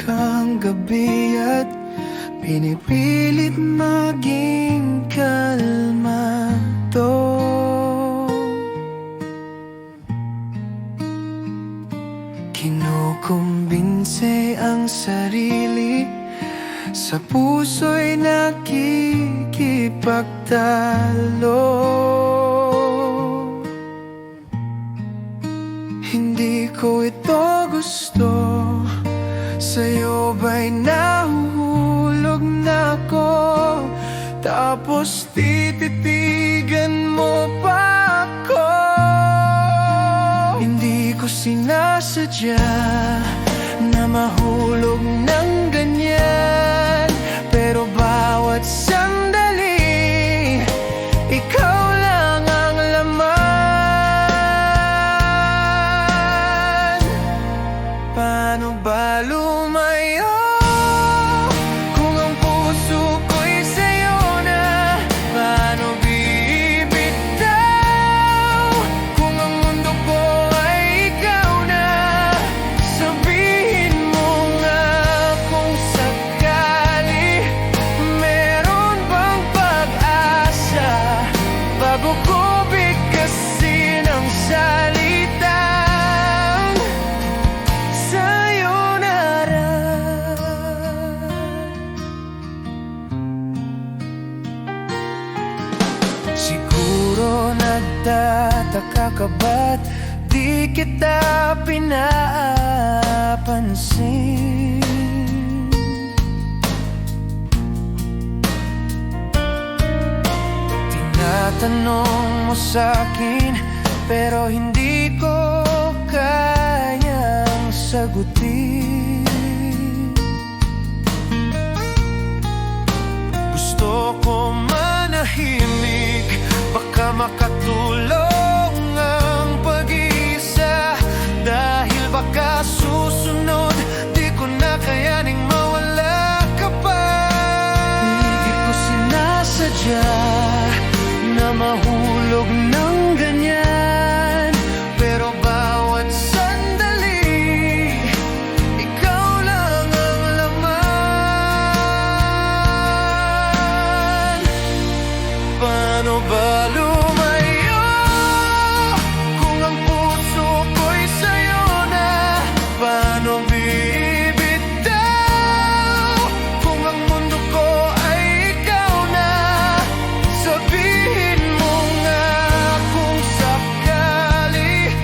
ang gabi at pinipilit maging kalmado. Kinukumbinse ang sarili, sa puso'y nakikipagtalo. Hindi ko ito gusto, sa'yo ba'y nahuhulog na ako? Tapos tititigan mo pa ako. Hindi ko sinasadya na mahulog ng ganyan, pero bawat sandali, ikaw lang ang laman. Paano ba lumayo kung ang puso ko'y sa'yo na? Paano bibitaw kung ang mundo ko ay ikaw na? Sabihin mo nga kung sakali, meron bang pag-asa bago ko bigkasin ang salitang sayonara. Siguro nagtataka ka ba't di kita pinapansin? Tinatanong mo sa'kin, pero hindi ko kayang sagutin. Gusto ko manahimik, baka makatulong ang pag-iisa. Dahil baka susunod, di ko na kayaning mawala ka pa. Hindi ko sinasadya na mahulog ng ganyan, pero bawat sandali, ikaw lang ang laman. Paano ba lumayo kung ang puso ko'y sa'yo na? Paano bibitaw kung ang mundo ko ay ikaw na? Sabihin mo nga kung sakali,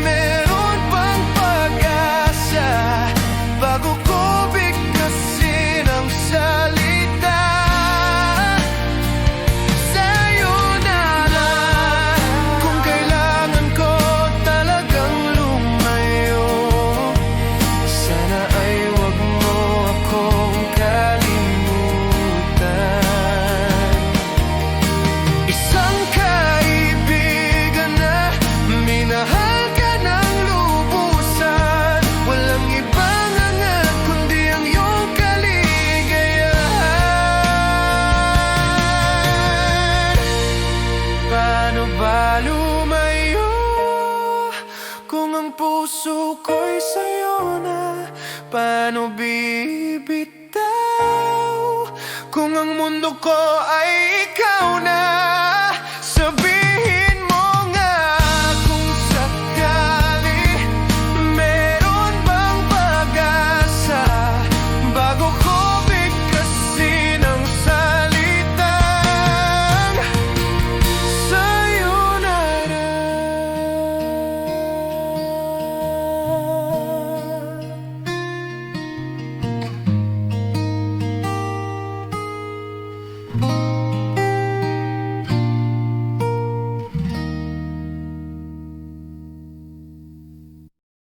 meron bang pag-asa bago ko bigkasin ang salita sayonara. Kung kailangan ko talagang lumayo, sana ay wag mo akong kalimutan. Isang kaibigan na minahal ka ng lubusan, walang ibang hangat kundi ang iyong kaligayahan. Paano ba lumayo kung ang puso ko'y sa'yo na? Paano bibitaw kung ang mundo ko ay ikaw na?